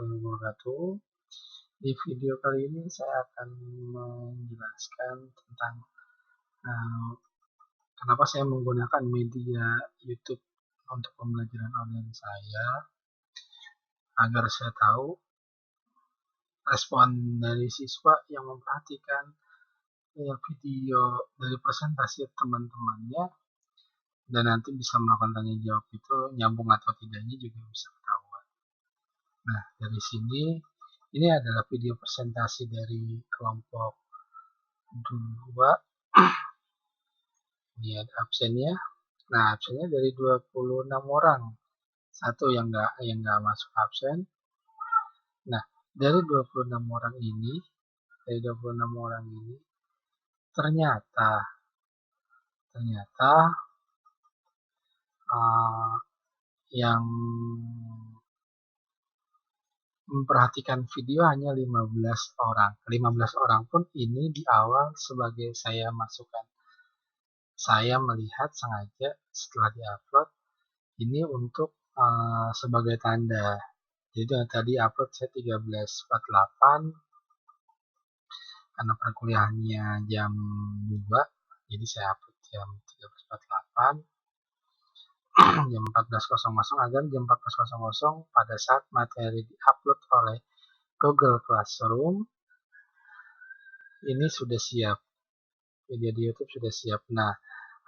warahmatullahi wabarakatuh. Di video kali ini saya akan menjelaskan tentang kenapa saya menggunakan media YouTube untuk pembelajaran online saya, agar saya tahu respon dari siswa yang memperhatikan video dari presentasi teman-temannya, dan nanti bisa melakukan tanya jawab itu nyambung atau tidaknya juga bisa ketahuan. Nah, dari sini ini adalah video presentasi dari kelompok 2. Ini ada absennya. Nah, absennya dari 26 orang. Satu yang nggak masuk absen. Nah, dari 26 orang ini, ternyata yang memperhatikan video hanya 15 orang. 15 orang pun ini di awal sebagai saya masukkan. Saya melihat sengaja setelah diupload ini untuk sebagai tanda. Jadi tadi upload saya 13.48 karena perkuliahannya jam 2, jadi saya upload jam 13.48 jam 14.00 agar jam 14.00 pada saat materi diupload oleh Google Classroom ini sudah siap, video di YouTube sudah siap. Nah,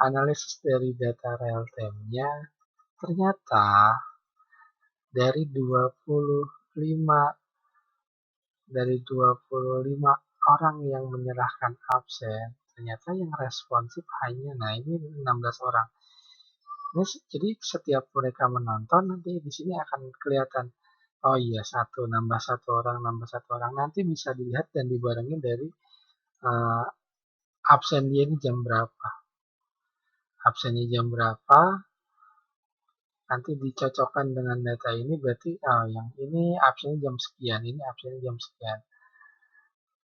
analisis dari data real time-nya ternyata dari 25 orang yang menyerahkan absen, ternyata yang responsif hanya, ini 16 orang. Jadi setiap mereka menonton, nanti di sini akan kelihatan, oh iya, nambah satu orang, nanti bisa dilihat dan dibarengin dari absen dia ini jam berapa. Absennya jam berapa, nanti dicocokkan dengan data ini, berarti yang ini absennya jam sekian, ini absennya jam sekian.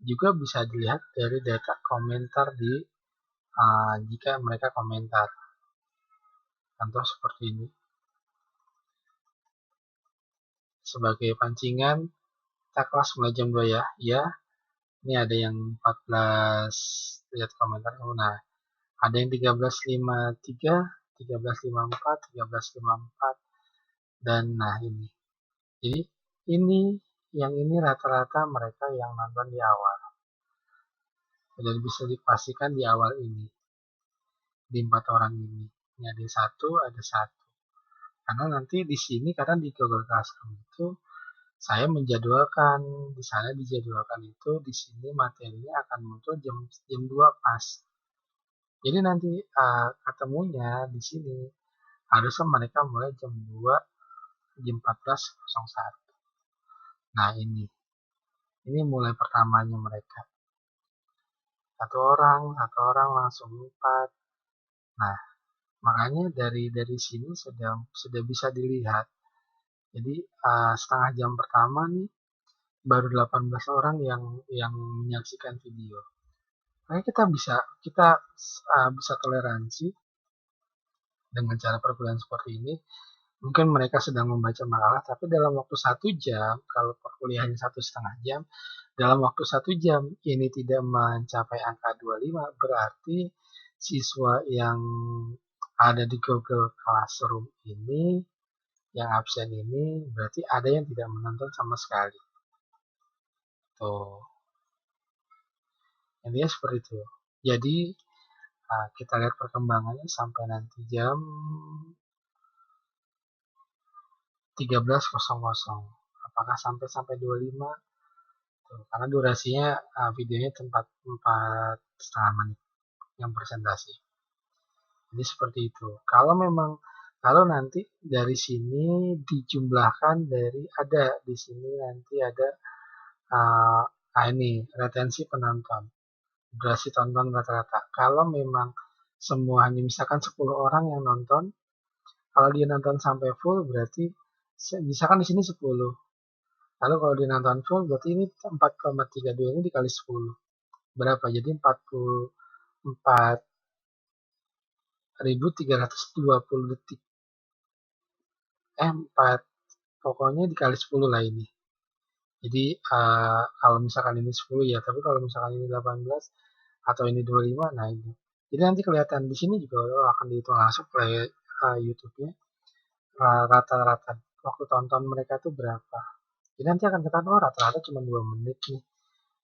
Juga bisa dilihat dari data komentar di jika mereka komentar. Contoh seperti ini. Sebagai pancingan, kita kelas mulai jam 2 ya. Ya, ini ada yang 14, lihat komentar. Nah, ada yang 13.53, 13.54, 13.54, dan nah ini. Jadi ini rata-rata mereka yang nonton di awal. Sudah bisa dipastikan di awal ini. Di 4 orang ini. Ini ada satu. Karena nanti di sini, karena di Google Classroom itu saya menjadwalkan, di sana dijadwalkan itu, di sini materinya akan muncul jam 2 pas. Jadi nanti ketemunya di sini harusnya mereka mulai jam 2, jam 14.01. Nah, ini mulai pertamanya mereka. Satu orang langsung 4. Nah, makanya dari sini sudah bisa dilihat. Jadi setengah jam pertama nih baru 18 orang yang menyaksikan video. Makanya kita bisa toleransi dengan cara perkuliahan seperti ini. Mungkin mereka sedang membaca makalah, tapi dalam waktu 1 jam, kalau perkuliahannya 1,5 jam, dalam waktu 1 jam ini tidak mencapai angka 25, berarti siswa yang ada di Google Classroom ini, yang absen ini, berarti ada yang tidak menonton sama sekali. Tuh. Intinya seperti itu. Jadi, kita lihat perkembangannya sampai nanti jam 13.00. Apakah sampai 25? Tuh, karena durasinya videonya 4,5 menit yang presentasi. Jadi seperti itu. Kalau nanti dari sini dijumlahkan di sini nanti ada ini retensi penonton, durasi tonton rata-rata. Kalau memang semuanya misalkan 10 orang yang nonton, kalau dia nonton sampai full berarti misalkan di sini 10. Lalu kalau dia nonton full berarti ini 4,32 ini dikali 10. Berapa? Jadi 44.320 detik. Pokoknya dikali 10 lah ini. Jadi kalau misalkan ini 10 ya, tapi kalau misalkan ini 18 atau ini 25, nah ini. Jadi nanti kelihatan di sini juga akan dihitung langsung oleh YouTube-nya rata-rata waktu tonton mereka tuh berapa. Jadi nanti akan ketahuan, oh rata-rata cuma 2 menit nih.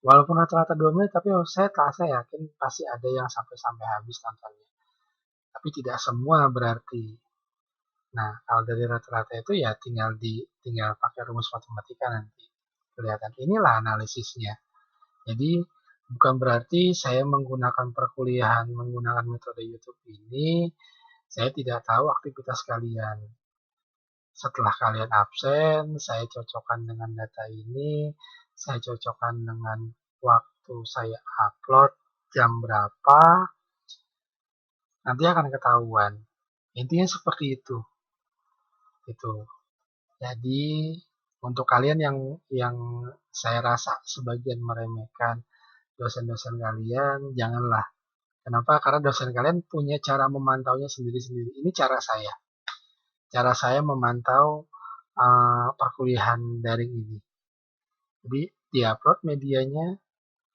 Walaupun rata-rata 2 menit, tapi saya yakin pasti ada yang sampai habis tontonnya. Tapi tidak semua berarti. Nah, kalau dari rata-rata itu ya tinggal pakai rumus matematika nanti. Kelihatan. Inilah analisisnya. Jadi bukan berarti saya menggunakan perkuliahan menggunakan metode YouTube ini, saya tidak tahu aktivitas kalian. Setelah kalian absen, saya cocokkan dengan data ini, saya cocokkan dengan waktu saya upload, jam berapa, nanti akan ketahuan. Intinya seperti itu. Itu. Jadi untuk kalian yang saya rasa sebagian meremehkan dosen-dosen kalian, janganlah. Kenapa? Karena dosen kalian punya cara memantaunya sendiri-sendiri. Ini cara saya. Cara saya memantau perkuliahan daring ini. Jadi diupload medianya,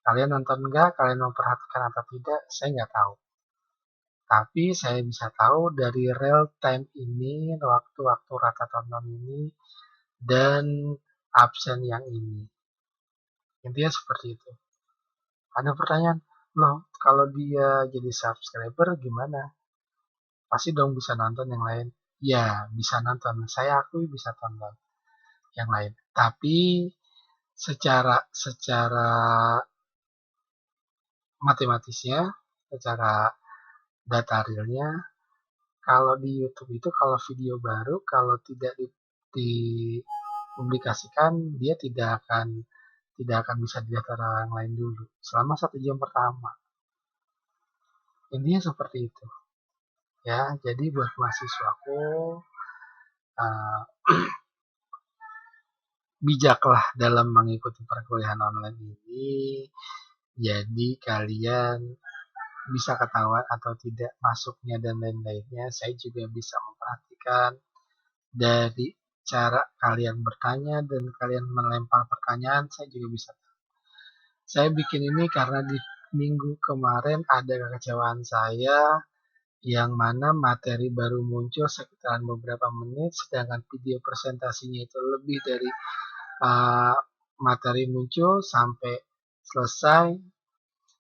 kalian nonton enggak, kalian memperhatikan atau tidak, saya nggak tahu. Tapi saya bisa tahu dari real time ini, waktu-waktu rata tonton ini, dan absen yang ini. Intinya seperti itu. Ada pertanyaan, loh kalau dia jadi subscriber gimana? Pasti dong bisa nonton yang lain. Ya, bisa nonton. Saya akui bisa tonton yang lain. Tapi secara matematisnya, secara data realnya, kalau di YouTube itu kalau video baru kalau tidak dipublikasikan dia tidak akan bisa dilihat orang lain dulu selama 1 jam pertama. Intinya seperti itu. Ya, jadi buat mahasiswaku uh, bijaklah dalam mengikuti perkuliahan online ini. Jadi kalian bisa ketahuan atau tidak masuknya dan lain-lainnya. Saya juga bisa memperhatikan dari cara kalian bertanya dan kalian melempar pertanyaan. Saya juga bisa. Saya bikin ini karena di minggu kemarin ada kekecewaan saya yang mana materi baru muncul sekitaran beberapa menit, sedangkan video presentasinya itu lebih dari materi muncul sampai selesai,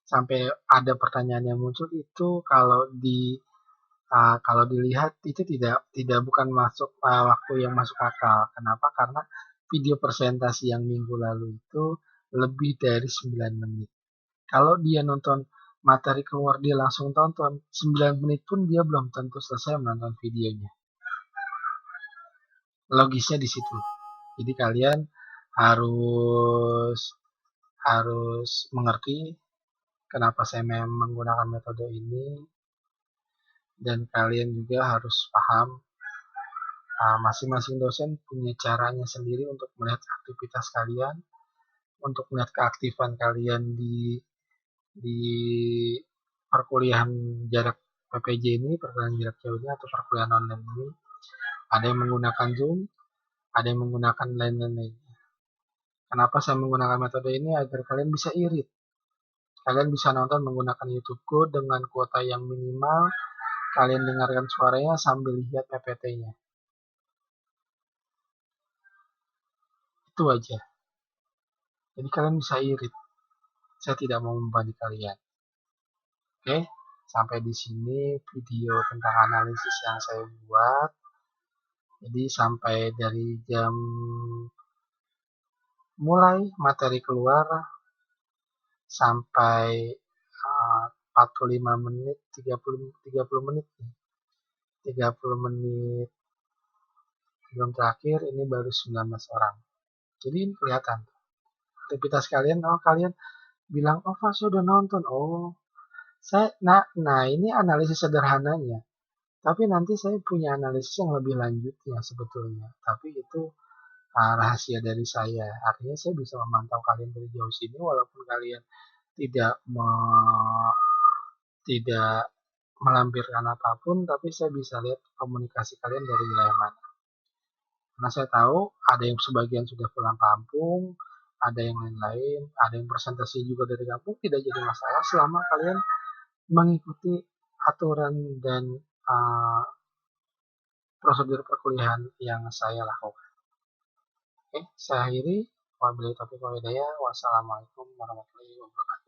sampai ada pertanyaan yang muncul itu kalau dilihat itu tidak bukan masuk waktu yang masuk akal. Kenapa? Karena video presentasi yang minggu lalu itu lebih dari 9 menit. Kalau dia nonton materi keluar dia langsung tonton, 9 menit pun dia belum tentu selesai menonton videonya. Logisnya di situ. Jadi kalian harus mengerti kenapa saya menggunakan metode ini, dan kalian juga harus paham masing-masing dosen punya caranya sendiri untuk melihat aktivitas kalian, untuk melihat keaktifan kalian di perkuliahan jarak PPJ ini, perkuliahan jarak jauh ini atau perkuliahan online ini. Ada yang menggunakan Zoom, ada yang menggunakan lain-lain. Kenapa saya menggunakan metode ini? Agar kalian bisa irit. Kalian bisa nonton menggunakan YouTubeku dengan kuota yang minimal. Kalian dengarkan suaranya sambil lihat PPT-nya. Itu aja. Jadi kalian bisa irit. Saya tidak mau membebani kalian. Oke, sampai di sini video tentang analisis yang saya buat. Jadi sampai dari jam mulai materi keluar sampai 45 menit, 30 menit nih. 30 menit belum terakhir ini baru 19 orang. Jadi ini kelihatan aktivitas kalian. Oh, kalian bilang, oh Pak, saya udah nonton. Oh, nah ini analisis sederhananya. Tapi nanti saya punya analisis yang lebih lanjutnya sebetulnya. Tapi itu rahasia dari saya. Artinya saya bisa memantau kalian dari jauh sini walaupun kalian tidak tidak melampirkan apapun, tapi saya bisa lihat komunikasi kalian dari wilayah mana. Karena saya tahu ada yang sebagian sudah pulang kampung, ada yang lain-lain, ada yang presentasi juga dari kampung, tidak jadi masalah selama kalian mengikuti aturan dan uh, prosedur perkuliahan yang saya lakukan. Oke, saya akhiri. Wabillahi taufiq wal hidayah. Wassalamualaikum warahmatullahi wabarakatuh.